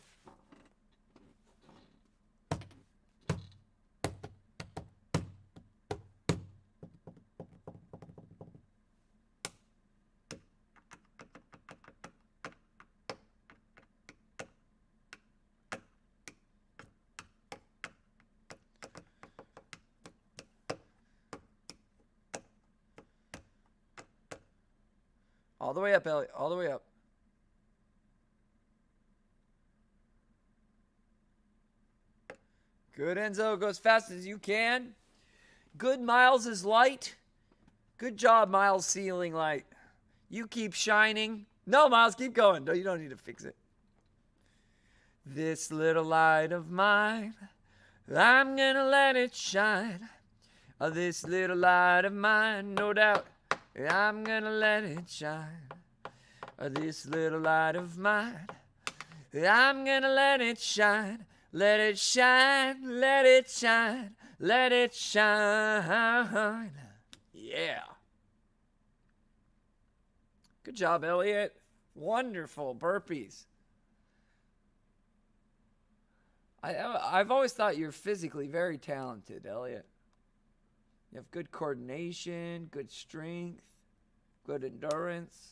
All the way up, Elliot. All the way up. Good, Enzo. Go as fast as you can. Good, Miles is light. Good job, Miles, ceiling light. You keep shining. No, Miles, keep going. No, you don't need to fix it. This little light of mine, I'm gonna let it shine. This little light of mine, no doubt, I'm gonna let it shine. This little light of mine, I'm gonna let it shine. Let it shine, let it shine, let it shine. Yeah. Good job, Elliot. Wonderful burpees. I've always thought you're physically very talented, Elliot. You have good coordination, good strength, good endurance.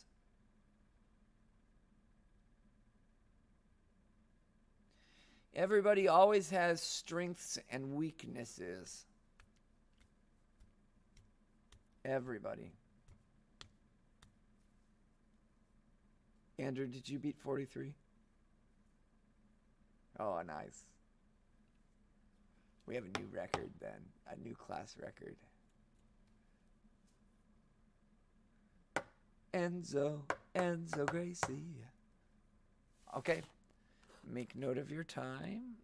Everybody always has strengths and weaknesses. Everybody. Andrew, did you beat 43? Oh, nice. We have a new record then, a new class record. Enzo Gracie. Okay. Make note of your time.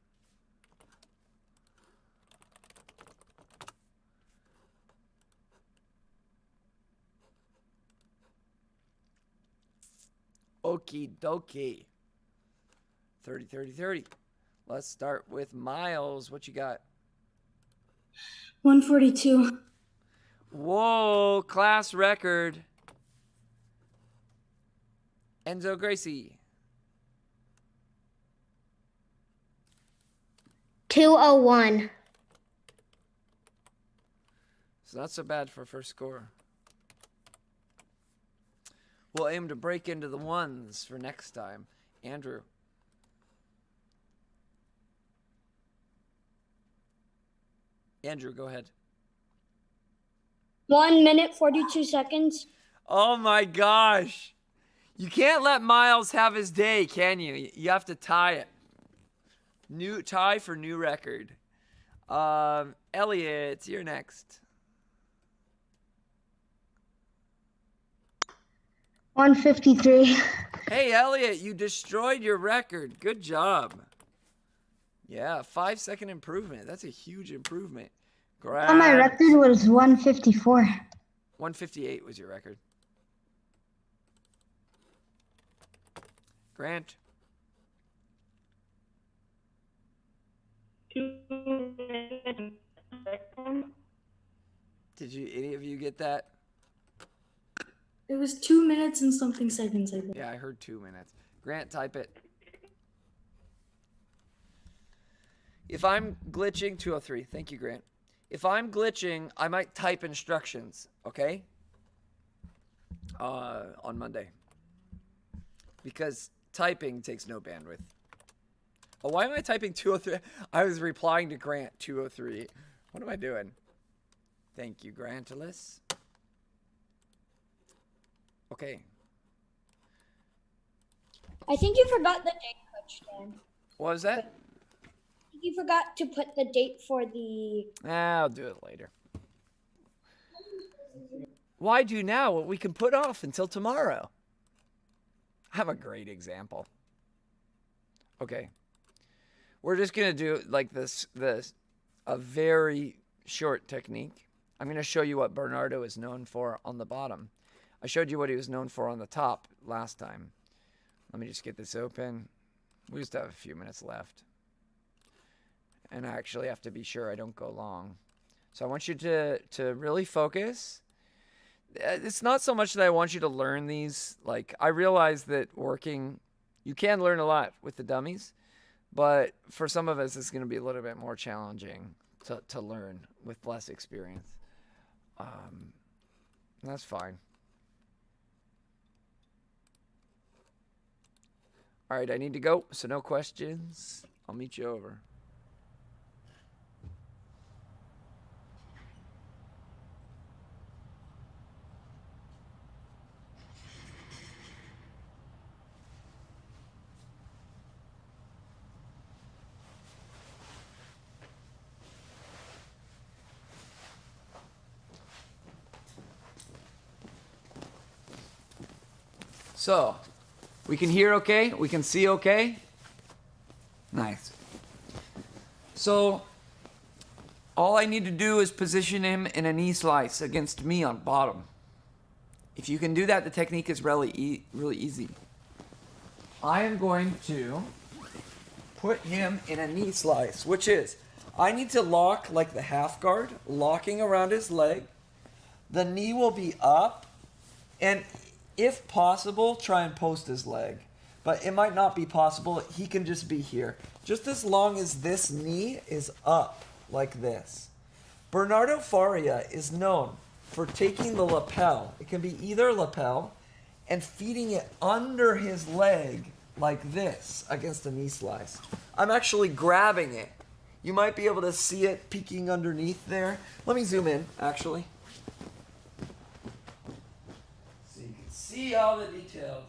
Okie dokie. 30, 30, 30. Let's start with Miles. What you got? 142. Whoa, class record. Enzo Gracie. 201. So not so bad for first score. We'll aim to break into the ones for next time. Andrew. Andrew, go ahead. 1 minute, 42 seconds. Oh my gosh. You can't let Miles have his day, can you? You have to tie it. New tie for new record. Elliot, you're next. 153. Hey, Elliot, you destroyed your record. Good job. Yeah, 5-second improvement. That's a huge improvement. Oh, my record was 154. 158 was your record. Grant. 2 minutes and 2 seconds. Did you any of you get that? It was 2 minutes and something seconds, I think. Yeah, I heard 2 minutes. Grant, type it. If I'm glitching, 203. Thank you, Grant. If I'm glitching, I might type instructions, okay? On Monday. Because typing takes no bandwidth. Oh, why am I typing 203? I was replying to Grant 203. What am I doing? Thank you, Grantilus. Okay. I think you forgot the date, Coach Dan. What was that? You forgot to put the date for the. I'll do it later. Why do now what we can put off until tomorrow? I have a great example. Okay. We're just going to do like this, a very short technique. I'm going to show you what Bernardo is known for on the bottom. I showed you what he was known for on the top last time. Let me just get this open. We just have a few minutes left. And I actually have to be sure I don't go long. So I want you to really focus. It's not so much that I want you to learn these. Like, I realize that working, you can learn a lot with the dummies. But for some of us, it's going to be a little bit more challenging to learn with less experience. That's fine. All right, I need to go, so no questions. I'll meet you over. So, we can hear okay? We can see okay? Nice. So, all I need to do is position him in a knee slice against me on bottom. If you can do that, the technique is really easy. I am going to put him in a knee slice, which is, I need to lock like the half guard, locking around his leg. The knee will be up, and if possible, try and post his leg. But it might not be possible. He can just be here. Just as long as this knee is up like this. Bernardo Faria is known for taking the lapel. It can be either lapel and feeding it under his leg like this against a knee slice. I'm actually grabbing it. You might be able to see it peeking underneath there. Let me zoom in, actually. See all the details.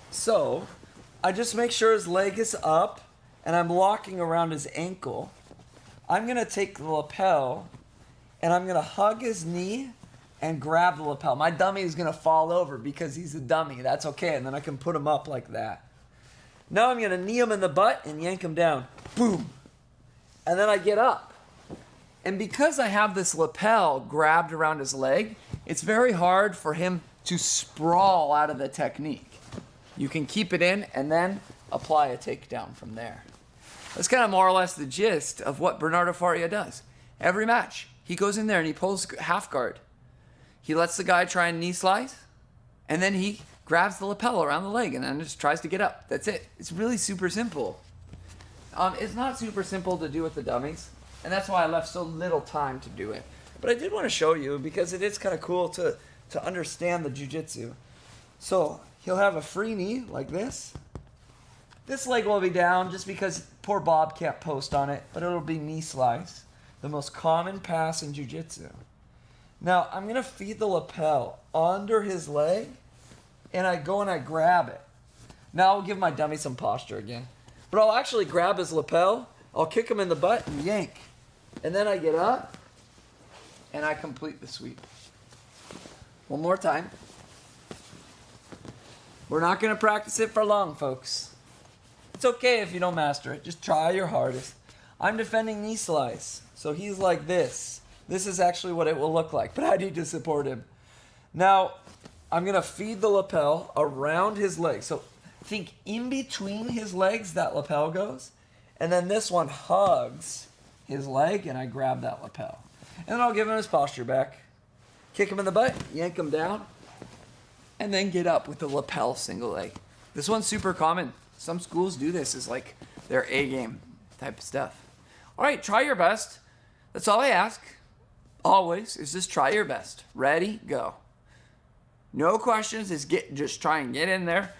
So, I just make sure his leg is up and I'm locking around his ankle. I'm going to take the lapel and I'm going to hug his knee and grab the lapel. My dummy is going to fall over because he's a dummy. That's okay. And then I can put him up like that. Now I'm going to knee him in the butt and yank him down. Boom. And then I get up. And because I have this lapel grabbed around his leg, it's very hard for him to sprawl out of the technique. You can keep it in and then apply a takedown from there. That's kind of more or less the gist of what Bernardo Faria does. Every match, he goes in there and he pulls half guard. He lets the guy try and knee slice, and then he grabs the lapel around the leg and then just tries to get up. That's it. It's really super simple. It's not super simple to do with the dummies, and that's why I left so little time to do it. But I did want to show you because it is kind of cool to understand the jiu-jitsu. So he'll have a free knee like this. This leg will be down just because poor Bob can't post on it, but it'll be knee slice, the most common pass in jiu-jitsu. Now, I'm going to feed the lapel under his leg, and I go and I grab it. Now, I'll give my dummy some posture again. But I'll actually grab his lapel, I'll kick him in the butt and yank. And then I get up, and I complete the sweep. One more time. We're not going to practice it for long, folks. It's okay if you don't master it. Just try your hardest. I'm defending knee slice. So he's like this. This is actually what it will look like, but I need to support him. Now, I'm going to feed the lapel around his legs. So think in between his legs, that lapel goes. And then this one hugs his leg, and I grab that lapel. And then I'll give him his posture back. Kick him in the butt, yank him down, and then get up with the lapel single leg. This one's super common. Some schools do this as like their A game type of stuff. All right, try your best. That's all I ask. Always is just try your best. Ready, go. No questions. Just try and get in there.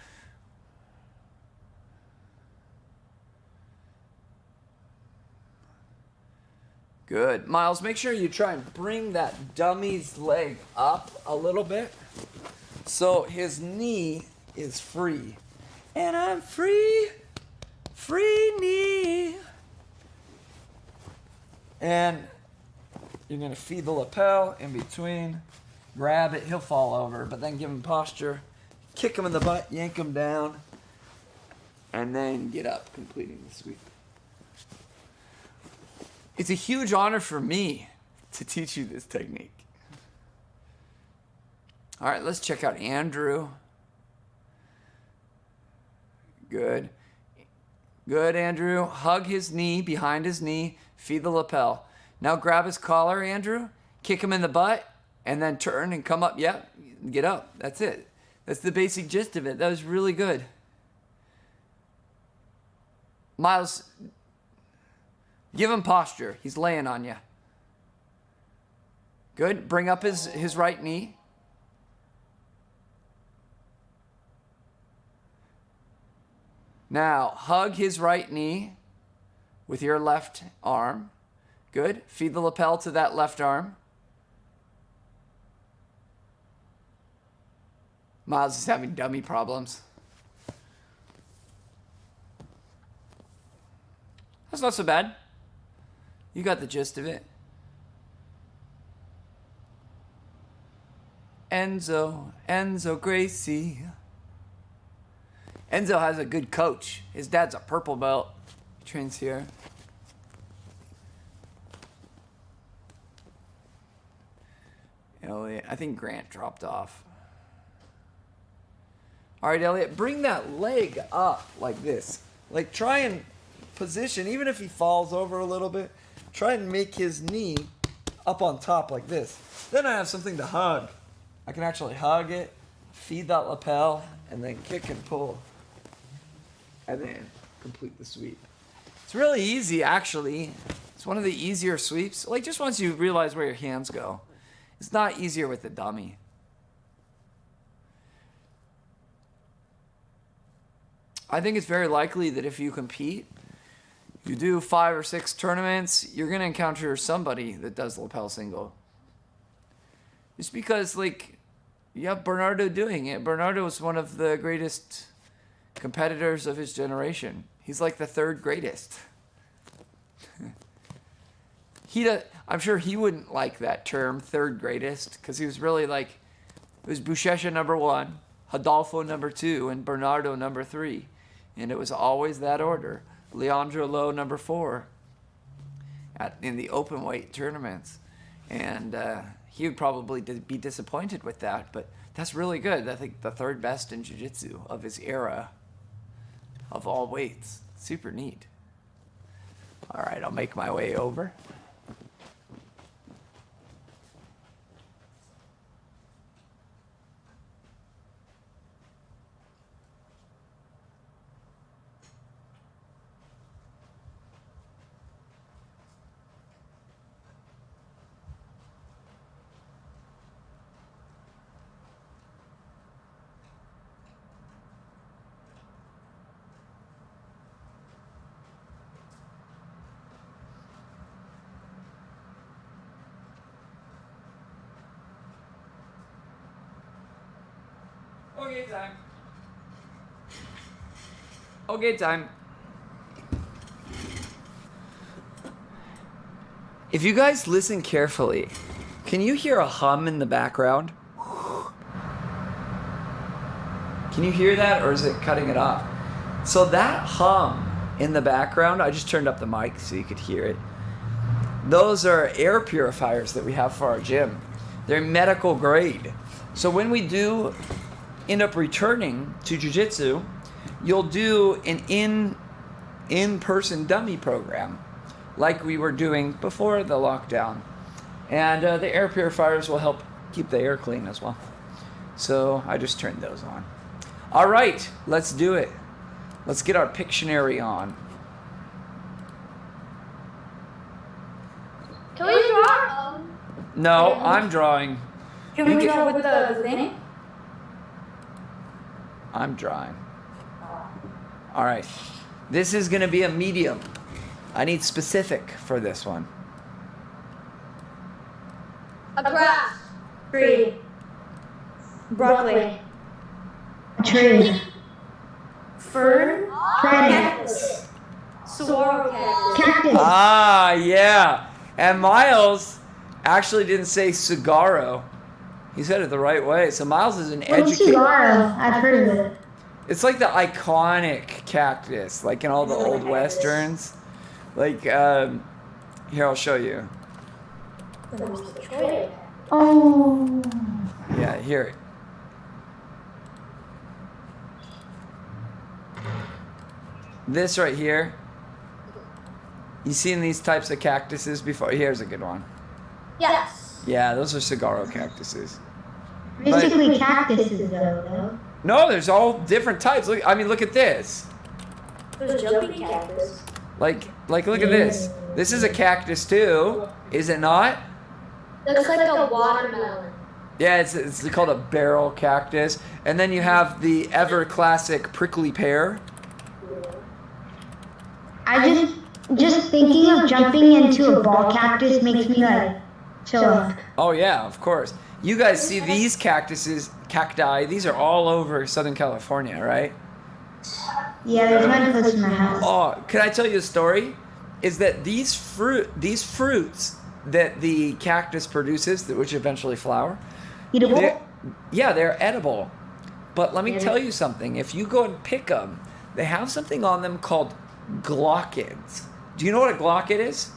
Good. Miles, make sure you try and bring that dummy's leg up a little bit so his knee is free. And I'm free, free knee. And you're going to feed the lapel in between, grab it, he'll fall over, but then give him posture, kick him in the butt, yank him down, and then get up, completing the sweep. It's a huge honor for me to teach you this technique. All right, let's check out Andrew. Good. Good, Andrew. Hug his knee, behind his knee, feed the lapel. Now grab his collar, Andrew, kick him in the butt, and then turn and come up. Yep, get up. That's it. That's the basic gist of it. That was really good. Miles, give him posture. He's laying on you. Good. Bring up his right knee. Now, hug his right knee with your left arm. Good. Feed the lapel to that left arm. Miles is having dummy problems. That's not so bad. You got the gist of it. Enzo Gracie. Enzo has a good coach. His dad's a purple belt. He trains here. Elliot, I think Grant dropped off. All right, Elliot, bring that leg up like this. Like try and position, even if he falls over a little bit, try and make his knee up on top like this. Then I have something to hug. I can actually hug it, feed that lapel, and then kick and pull. And then complete the sweep. It's really easy, actually. It's one of the easier sweeps. Like just once you realize where your hands go. It's not easier with the dummy. I think it's very likely that if you compete, you do 5 or 6 tournaments, you're going to encounter somebody that does lapel single. Just because, like, you have Bernardo doing it. Bernardo is one of the greatest competitors of his generation. He's like the 3rd greatest. I'm sure he wouldn't like that term, 3rd greatest, because he was really like, it was Buchecha number 1, Adolfo number 2, and Bernardo number 3. And it was always that order. Leandro Lo number 4 in the open weight tournaments. And he would probably be disappointed with that, but that's really good. I think the 3rd best in Jiu-Jitsu of his era, of all weights. Super neat. All right, I'll make my way over. Okay, time. Okay, time. If you guys listen carefully, can you hear a hum in the background? Can you hear that, or is it cutting it off? So that hum in the background, I just turned up the mic so you could hear it. Those are air purifiers that we have for our gym. They're medical grade. So when we do end up returning to Jiu-Jitsu, you'll do an in-person dummy program like we were doing before the lockdown. And the air purifiers will help keep the air clean as well. So I just turned those on. All right, let's do it. Let's get our Pictionary on. Can we draw? No, I'm drawing. Can we draw with the thing? I'm drawing. All right. This is going to be a medium. I need specific for this one. A grass. Tree. Broccoli. Tree. Fern. Fern. Cactus. Cigarro Cactus. Cactus. Ah, yeah. And Miles actually didn't say cigarro. He said it the right way. So Miles is an What's educator. cigarro? I've heard of it. It's like the iconic cactus, like in all the old westerns. Like, here, I'll show you. Oh. Yeah, here. This right here. You seen these types of cactuses before? Here's a good one. Yes. Yeah, those are cigarro cactuses. Basically cactuses though. No, there's all different types. Look, I mean, look at this. There's jumping cactus. Like, look at this. This is a cactus too, is it not? Looks like a watermelon. Yeah, it's called a barrel cactus. And then you have the ever classic prickly pear. I just thinking of jumping into a ball cactus makes me like chill up. Oh yeah, of course. You guys see these cacti, these are all over Southern California, right? Yeah, there's one close to my house. Oh, can I tell you a story? Is that these fruits that the cactus produces, which eventually flower, Eatable? they're edible. But let me tell you something. If you go and pick them, they have something on them called glockids. Do you know what a glockid is?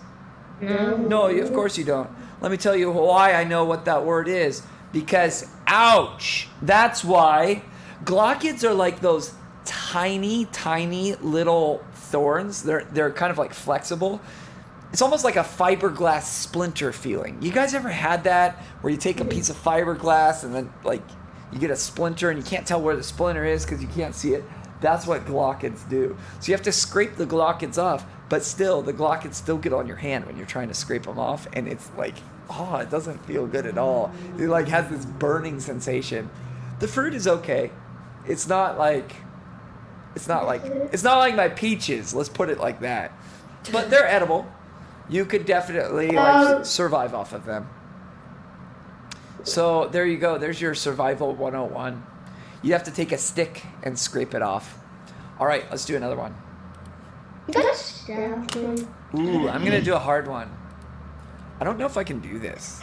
No, of course you don't. Let me tell you why I know what that word is. Because, ouch, that's why. Glockids are like those tiny, tiny little thorns. They're kind of like flexible. It's almost like a fiberglass splinter feeling. You guys ever had that where you take a piece of fiberglass and then like you get a splinter and you can't tell where the splinter is because you can't see it? That's what glockids do. So you have to scrape the glockids off, but still the glockids still get on your hand when you're trying to scrape them off, and it's like, oh, it doesn't feel good at all. It like has this burning sensation. The fruit is okay. It's not like my peaches, let's put it like that. But they're edible. You could definitely like survive off of them. So there you go. There's your survival 101. You have to take a stick and scrape it off. All right, let's do another one. Ooh, I'm gonna do a hard one. I don't know if I can do this.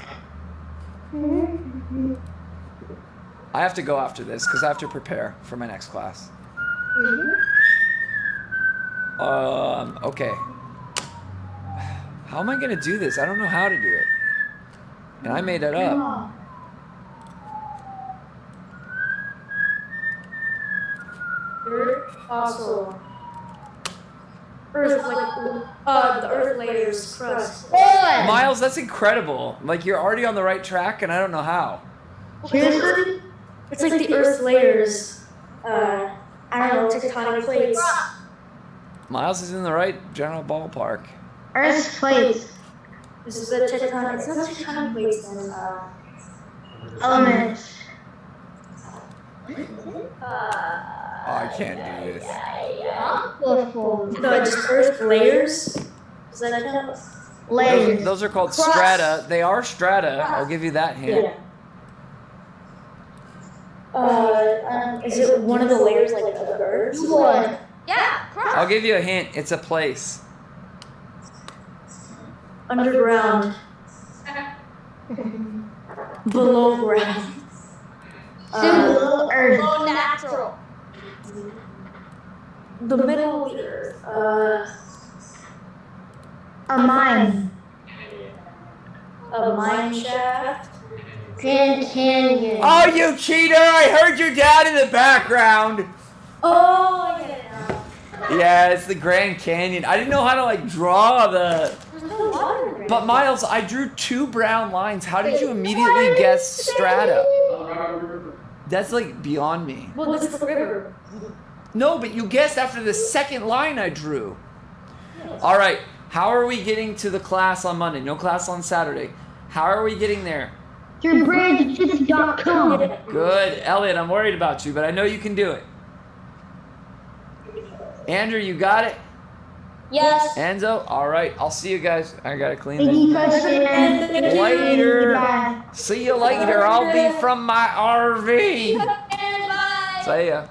I have to go after this because I have to prepare for my next class. Okay. How am I gonna do this? I don't know how to do it. And I made it up. Also, Earth, the Earth layer's crust. Miles, that's incredible. Like, you're already on the right track, and I don't know how. Seriously? It's like the Earth layers. I don't know, tectonic plates. Miles is in the right general ballpark. Earth's plates. This is the tectonic. It's not tectonic plates. Then, Elements. Oh, I can't do this. no, just Earth layers. Does that count? Layers. Those are called strata. They are strata. I'll give you that hint. Is it one of the layers like of the Earth? Yeah. I'll give you a hint. It's a place. Underground. Below ground. Below Earth. Low natural. The middle of the earth. A mine. A mine shaft. Grand Canyon. Oh, you cheater! I heard your dad in the background. Oh, I get it now. Yeah, it's the Grand Canyon. I didn't know how to like draw the. There's no water in Grand But Miles, I drew 2 brown lines. How did you immediately guess strata? That's like beyond me. Well, this is the river. No, but you guessed after the second line I drew. All right, how are we getting to the class on Monday? No class on Saturday. How are we getting there? Through bridge.com. Good. Elliot, I'm worried about you, but I know you can do it. Andrew, you got it? Yes. Enzo? All right, I'll see you guys. I gotta clean Thank this. you, Christian. Later. Bye. See you later. I'll be from my RV. Bye. See ya.